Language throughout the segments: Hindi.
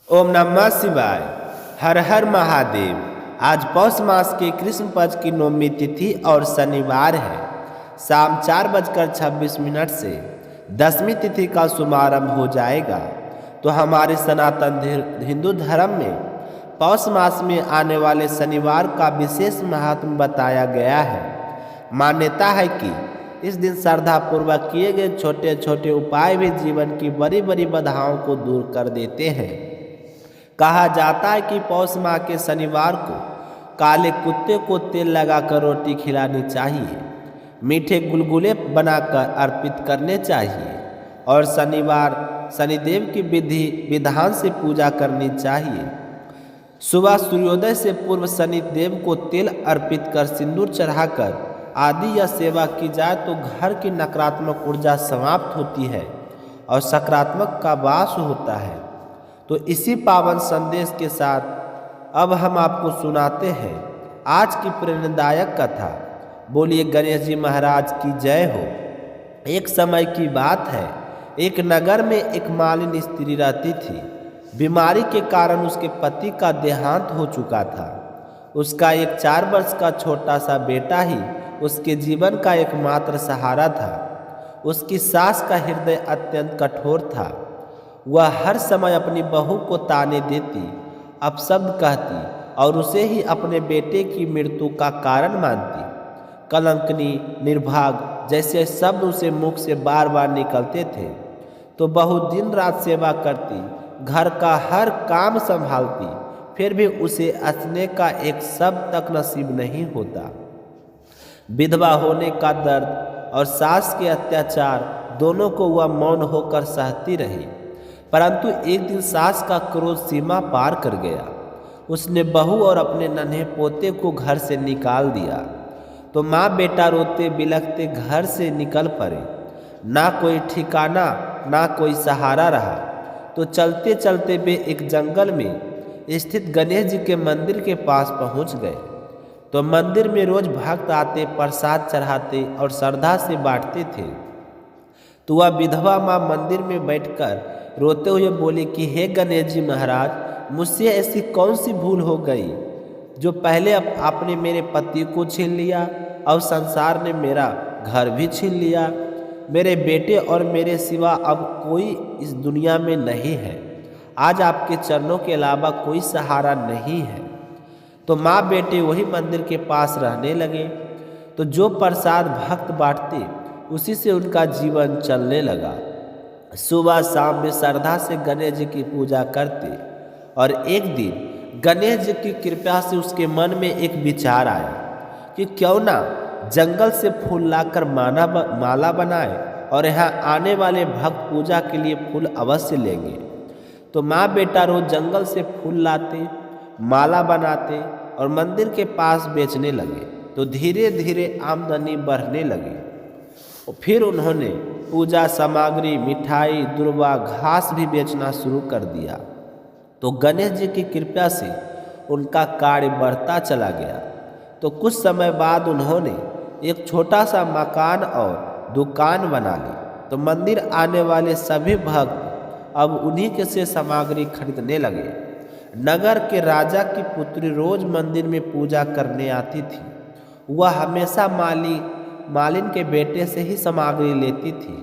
ओम नमः शिवाय। हर हर महादेव। आज पौष मास के कृष्ण पक्ष की नवमी तिथि और शनिवार है। शाम 4:26 से 10वीं तिथि का शुभारंभ हो जाएगा। तो हमारे सनातन हिंदू धर्म में पौष मास में आने वाले शनिवार का विशेष महात्म बताया गया है। मान्यता है कि इस दिन श्रद्धा पूर्वक किए गए छोटे छोटे उपाय भी जीवन की बड़ी बड़ी बाधाओं को दूर कर देते हैं। कहा जाता है कि पौष माह के शनिवार को काले कुत्ते को तेल लगाकर रोटी खिलानी चाहिए, मीठे गुलगुले बनाकर अर्पित करने चाहिए और शनिवार शनिदेव की विधि विधान से पूजा करनी चाहिए। सुबह सूर्योदय से पूर्व शनिदेव को तेल अर्पित कर सिंदूर चढ़ाकर आदि या सेवा की जाए तो घर की नकारात्मक ऊर्जा समाप्त होती है और सकारात्मक का वास होता है। तो इसी पावन संदेश के साथ अब हम आपको सुनाते हैं आज की प्रेरणादायक कथा। बोलिए गणेश जी महाराज की जय हो। एक समय की बात है, एक नगर में एक मालिन स्त्री रहती थी। बीमारी के कारण उसके पति का देहांत हो चुका था। उसका एक 4 वर्ष का छोटा सा बेटा ही उसके जीवन का एकमात्र सहारा था। उसकी सास का हृदय अत्यंत कठोर था। वह हर समय अपनी बहू को ताने देती, अपशब्द कहती और उसे ही अपने बेटे की मृत्यु का कारण मानती। कलंकनी, निर्भाग जैसे शब्द उसे मुख से बार बार निकलते थे। तो बहू दिन रात सेवा करती, घर का हर काम संभालती, फिर भी उसे हंसने का एक शब्द तक नसीब नहीं होता। विधवा होने का दर्द और सास के अत्याचार दोनों को वह मौन होकर सहती रही। परंतु एक दिन सास का क्रोध सीमा पार कर गया। उसने बहू और अपने नन्हे पोते को घर से निकाल दिया। तो माँ बेटा रोते बिलखते घर से निकल पड़े। ना कोई ठिकाना, ना कोई सहारा रहा। तो चलते चलते वे एक जंगल में स्थित गणेश जी के मंदिर के पास पहुँच गए। तो मंदिर में रोज भक्त आते, प्रसाद चढ़ाते और श्रद्धा से बांटते थे। तो वह विधवा माँ मंदिर में बैठकर रोते हुए बोली कि हे गणेश जी महाराज, मुझसे ऐसी कौन सी भूल हो गई जो पहले आपने मेरे पति को छीन लिया और संसार ने मेरा घर भी छीन लिया। मेरे बेटे और मेरे सिवा अब कोई इस दुनिया में नहीं है। आज आपके चरणों के अलावा कोई सहारा नहीं है। तो माँ बेटे वही मंदिर के पास रहने लगे। तो जो प्रसाद भक्त बांटते उसी से उनका जीवन चलने लगा। सुबह शाम में श्रद्धा से गणेश जी की पूजा करते और एक दिन गणेश जी की कृपा से उसके मन में एक विचार आया कि क्यों ना जंगल से फूल लाकर माला बनाए और यहाँ आने वाले भक्त पूजा के लिए फूल अवश्य लेंगे। तो माँ बेटा रोज जंगल से फूल लाते, माला बनाते और मंदिर के पास बेचने लगे। तो धीरे धीरे आमदनी बढ़ने लगी। और फिर उन्होंने पूजा सामग्री, मिठाई, दुर्वा, घास भी बेचना शुरू कर दिया। तो गणेश जी की कृपा से उनका कार्य बढ़ता चला गया। तो कुछ समय बाद उन्होंने एक छोटा सा मकान और दुकान बना ली। तो मंदिर आने वाले सभी भक्त अब उन्हीं के से सामग्री खरीदने लगे। नगर के राजा की पुत्री रोज मंदिर में पूजा करने आती थी। वह हमेशा मालिन के बेटे से ही सामग्री लेती थी।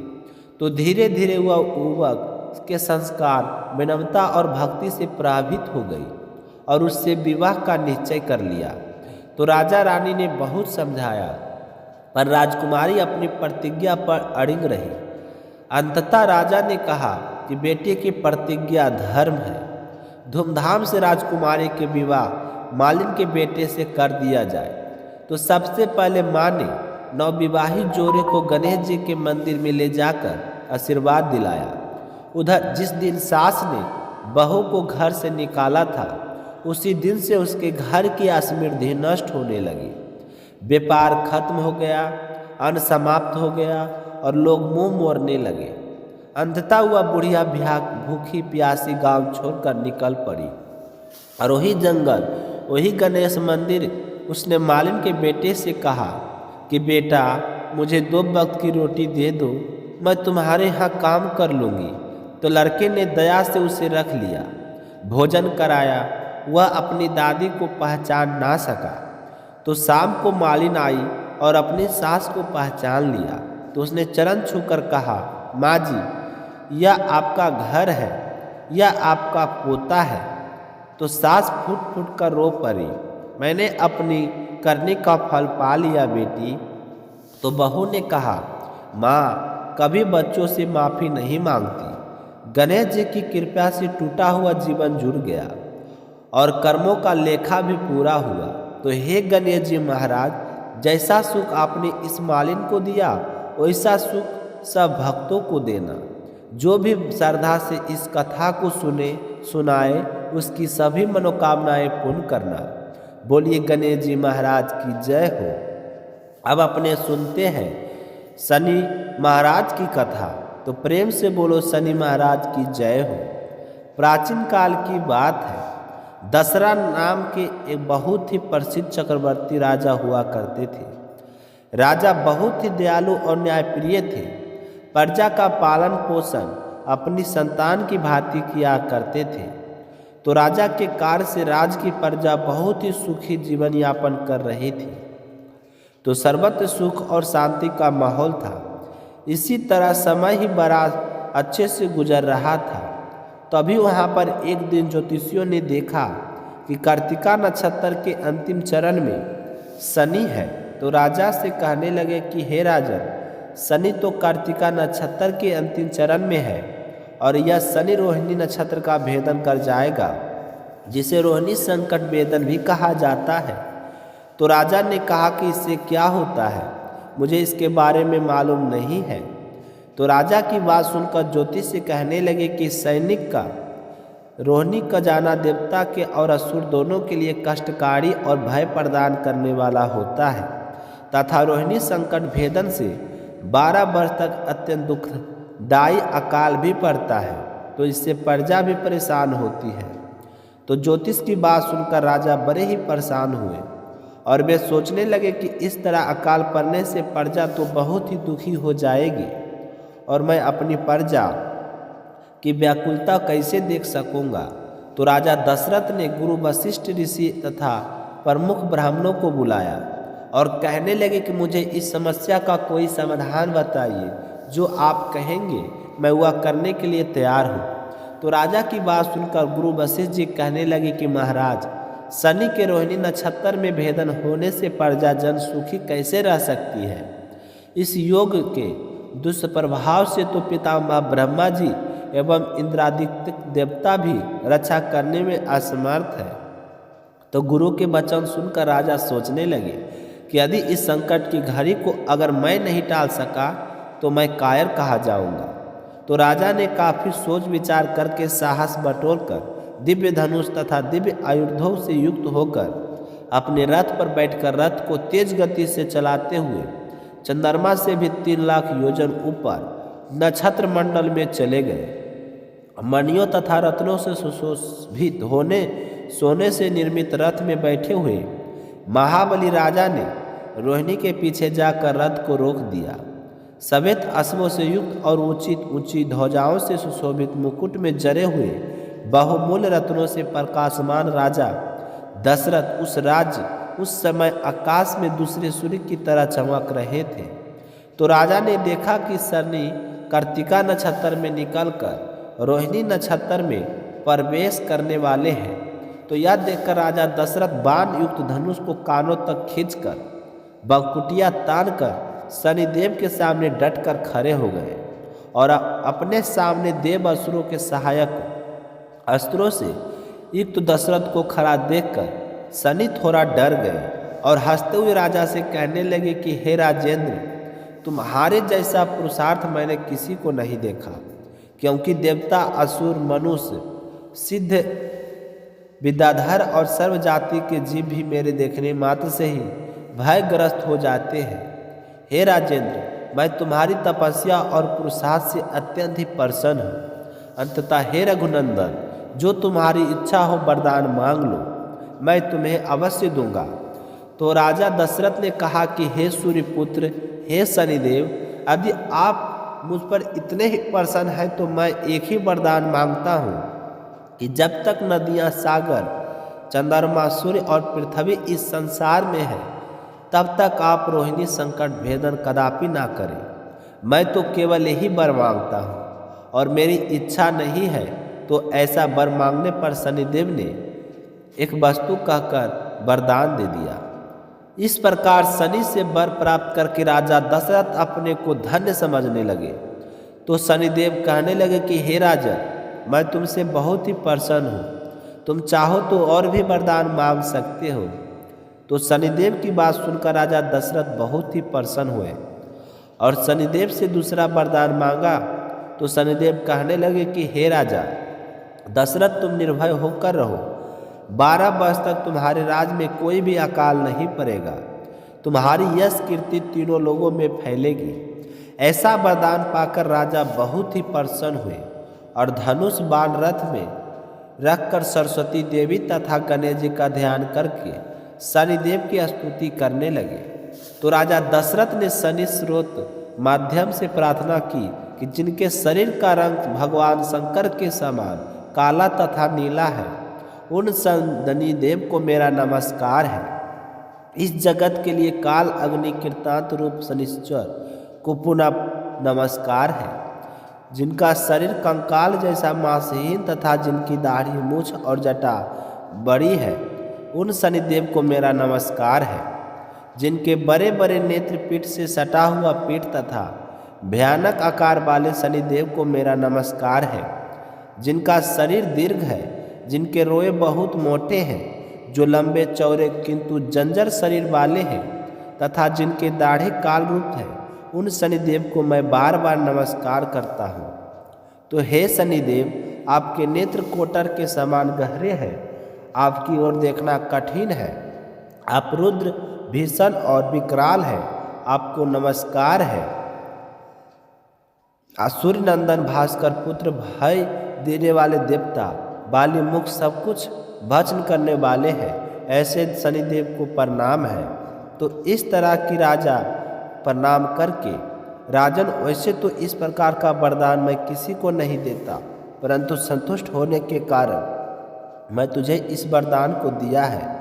तो धीरे धीरे वह युवक के संस्कार, विनम्रता और भक्ति से प्रभावित हो गई और उससे विवाह का निश्चय कर लिया। तो राजा रानी ने बहुत समझाया, पर राजकुमारी अपनी प्रतिज्ञा पर अड़िग रही। अंततः राजा ने कहा कि बेटे की प्रतिज्ञा धर्म है। धूमधाम से राजकुमारी के विवाह मालिन के बेटे से कर दिया जाए। तो सबसे पहले माँ ने नवविवाहित जोड़े को गणेश जी के मंदिर में ले जाकर आशीर्वाद दिलाया। उधर जिस दिन सास ने बहू को घर से निकाला था, उसी दिन से उसके घर की समृद्धि नष्ट होने लगी। व्यापार खत्म हो गया, अन्न समाप्त हो गया और लोग मुंह मोड़ने लगे। अंततः वह बुढ़िया भूखी प्यासी गांव छोड़कर निकल पड़ी और वही जंगल, वही गणेश मंदिर। उसने मालिन के बेटे से कहा कि बेटा, मुझे 2 वक्त की रोटी दे दो, मैं तुम्हारे यहाँ काम कर लूँगी। तो लड़के ने दया से उसे रख लिया। भोजन कराया, वह अपनी दादी को पहचान ना सका। तो शाम को मालिन आई और अपनी सास को पहचान लिया। तो उसने चरण छूकर कहा, माँ जी, यह आपका घर है, यह आपका पोता है। तो सास फूट फूट कर रो पड़ी, मैंने अपनी करनी का फल पा लिया बेटी। तो बहू ने कहा, माँ कभी बच्चों से माफ़ी नहीं मांगती। गणेश जी की कृपा से टूटा हुआ जीवन जुड़ गया और कर्मों का लेखा भी पूरा हुआ। तो हे गणेश जी महाराज, जैसा सुख आपने इस मालिन को दिया, वैसा सुख सब भक्तों को देना। जो भी श्रद्धा से इस कथा को सुनाए, उसकी सभी मनोकामनाएं पूर्ण करना। बोलिए गणेश जी महाराज की जय हो। अब अपने सुनते हैं शनि महाराज की कथा। तो प्रेम से बोलो शनि महाराज की जय हो। प्राचीन काल की बात है, दशरथ नाम के एक बहुत ही प्रसिद्ध चक्रवर्ती राजा हुआ करते थे। राजा बहुत ही दयालु और न्यायप्रिय थे। प्रजा का पालन पोषण अपनी संतान की भांति किया करते थे। तो राजा के कार्य से राज की प्रजा बहुत ही सुखी जीवन यापन कर रही थी। तो सर्वत्र सुख और शांति का माहौल था। इसी तरह समय ही बड़ा अच्छे से गुजर रहा था। तभी वहाँ पर एक दिन ज्योतिषियों ने देखा कि कार्तिका नक्षत्र के अंतिम चरण में शनि है। तो राजा से कहने लगे कि हे राजन, शनि तो कार्तिका नक्षत्र के अंतिम चरण में है और यह शनि रोहिणी नक्षत्र का भेदन कर जाएगा, जिसे रोहिणी संकट भेदन भी कहा जाता है। तो राजा ने कहा कि इससे क्या होता है, मुझे इसके बारे में मालूम नहीं है। तो राजा की बात सुनकर ज्योतिष से कहने लगे कि सैनिक का रोहिणी का जाना देवता के और असुर दोनों के लिए कष्टकारी और भय प्रदान करने वाला होता है, तथा रोहिणी संकट भेदन से 12 वर्ष तक अत्यंत दुखदायी अकाल भी पड़ता है। तो इससे प्रजा भी परेशान होती है। तो ज्योतिष की बात सुनकर राजा बड़े ही परेशान हुए और वे सोचने लगे कि इस तरह अकाल पड़ने से प्रजा तो बहुत ही दुखी हो जाएगी और मैं अपनी प्रजा की व्याकुलता कैसे देख सकूंगा। तो राजा दशरथ ने गुरु वशिष्ठ ऋषि तथा प्रमुख ब्राह्मणों को बुलाया और कहने लगे कि मुझे इस समस्या का कोई समाधान बताइए, जो आप कहेंगे मैं वह करने के लिए तैयार हूँ। तो राजा की बात सुनकर गुरु वशिष्ठ जी कहने लगे कि महाराज, शनि के रोहिणी नक्षत्र में भेदन होने से प्रजा जन सुखी कैसे रह सकती है। इस योग के दुष्प्रभाव से तो पितामह ब्रह्मा जी एवं इंद्रादित्य देवता भी रक्षा करने में असमर्थ है। तो गुरु के वचन सुनकर राजा सोचने लगे कि यदि इस संकट की घड़ी को अगर मैं नहीं टाल सका तो मैं कायर कहा जाऊंगा। तो राजा ने काफ़ी सोच विचार करके साहस बटोरकर दिव्य धनुष तथा दिव्य आयुधों से युक्त होकर अपने रथ पर बैठकर रथ को तेज गति से चलाते हुए चंद्रमा से भी 3 लाख योजन ऊपर नक्षत्र मंडल में चले गए। मणियों तथा रत्नों से सुशोभित होने सोने से निर्मित रथ में बैठे हुए महाबली राजा ने रोहिणी के पीछे जाकर रथ को रोक दिया। सफेद अश्वों से युक्त और ऊंची ऊंची ध्वजाओं से सुशोभित मुकुट में जड़े हुए बहुमूल्य रत्नों से प्रकाशमान राजा दशरथ उस समय आकाश में दूसरे सूर्य की तरह चमक रहे थे। तो राजा ने देखा कि शनि कार्तिका नक्षत्र में निकलकर रोहिणी नक्षत्र में प्रवेश करने वाले हैं। तो यह देखकर राजा दशरथ बाण युक्त धनुष को कानों तक खींचकर बंकुटिया तानकर शनिदेव के सामने डटकर खड़े हो गए और अपने सामने देव असुरों के सहायक अस्त्रों से युक्त दशरथ को खड़ा देखकर शनि थोड़ा डर गए और हंसते हुए राजा से कहने लगे कि हे राजेंद्र, तुम्हारे जैसा पुरुषार्थ मैंने किसी को नहीं देखा, क्योंकि देवता असुर मनुष्य सिद्ध विद्याधर और सर्व जाति के जीव भी मेरे देखने मात्र से ही भयग्रस्त हो जाते हैं। हे राजेंद्र, मैं तुम्हारी तपस्या और पुरुषार्थ से अत्यंत ही प्रसन्न हूँ। अंततः हे रघुनंदन, जो तुम्हारी इच्छा हो वरदान मांग लो, मैं तुम्हें अवश्य दूंगा। तो राजा दशरथ ने कहा कि हे सूर्यपुत्र, हे शनिदेव, यदि आप मुझ पर इतने ही प्रसन्न हैं तो मैं एक ही वरदान मांगता हूँ कि जब तक नदियाँ, सागर, चंद्रमा, सूर्य और पृथ्वी इस संसार में है, तब तक आप रोहिणी संकट भेदन कदापि ना करें। मैं तो केवल यही वर मांगता हूँ और मेरी इच्छा नहीं है तो ऐसा वर मांगने पर शनिदेव ने एक वस्तु कहकर वरदान दे दिया। इस प्रकार शनि से वर प्राप्त करके राजा दशरथ अपने को धन्य समझने लगे। तो शनिदेव कहने लगे कि हे राजन, मैं तुमसे बहुत ही प्रसन्न हूँ, तुम चाहो तो और भी वरदान मांग सकते हो। तो शनिदेव की बात सुनकर राजा दशरथ बहुत ही प्रसन्न हुए और शनिदेव से दूसरा वरदान मांगा। तो शनिदेव कहने लगे कि हे राजा दशरथ, तुम निर्भय होकर रहो, 12 वर्ष तक तुम्हारे राज में कोई भी अकाल नहीं पड़ेगा, तुम्हारी यश कीर्ति तीनों लोगों में फैलेगी। ऐसा वरदान पाकर राजा बहुत ही प्रसन्न हुए और धनुष बाण रथ में रखकर सरस्वती देवी तथा गणेश जी का ध्यान करके शनिदेव की स्तुति करने लगे। तो राजा दशरथ ने शनि स्रोत माध्यम से प्रार्थना की कि जिनके शरीर का रंग भगवान शंकर के समान काला तथा नीला है, उन शनि देव को मेरा नमस्कार है। इस जगत के लिए काल अग्नि कृतांत रूप शनिश्चर को पुनः नमस्कार है। जिनका शरीर कंकाल जैसा मांसहीन तथा जिनकी दाढ़ी, मूछ और जटा बड़ी है, उन शनिदेव को मेरा नमस्कार है। जिनके बड़े बड़े नेत्र पीठ से सटा हुआ पीठ तथा भयानक आकार वाले शनिदेव को मेरा नमस्कार है। जिनका शरीर दीर्घ है, जिनके रोए बहुत मोटे हैं, जो लंबे चौड़े किंतु जंजर शरीर वाले हैं तथा जिनके दाढ़े काल रूप है, उन शनिदेव को मैं बार बार नमस्कार करता हूँ। तो हे शनिदेव, आपके नेत्र कोटर के समान गहरे हैं, आपकी ओर देखना कठिन है, आप रुद्र, भीषण और विकराल हैं, आपको नमस्कार है। सूर्य नंदन, भास्कर पुत्र, भय देने वाले देवता, बाली मुख, सब कुछ भस्म करने वाले हैं, ऐसे शनिदेव को प्रणाम है। तो इस तरह की राजा प्रणाम करके, राजन वैसे तो इस प्रकार का वरदान मैं किसी को नहीं देता, परंतु संतुष्ट होने के कारण मैं तुझे इस वरदान को दिया है।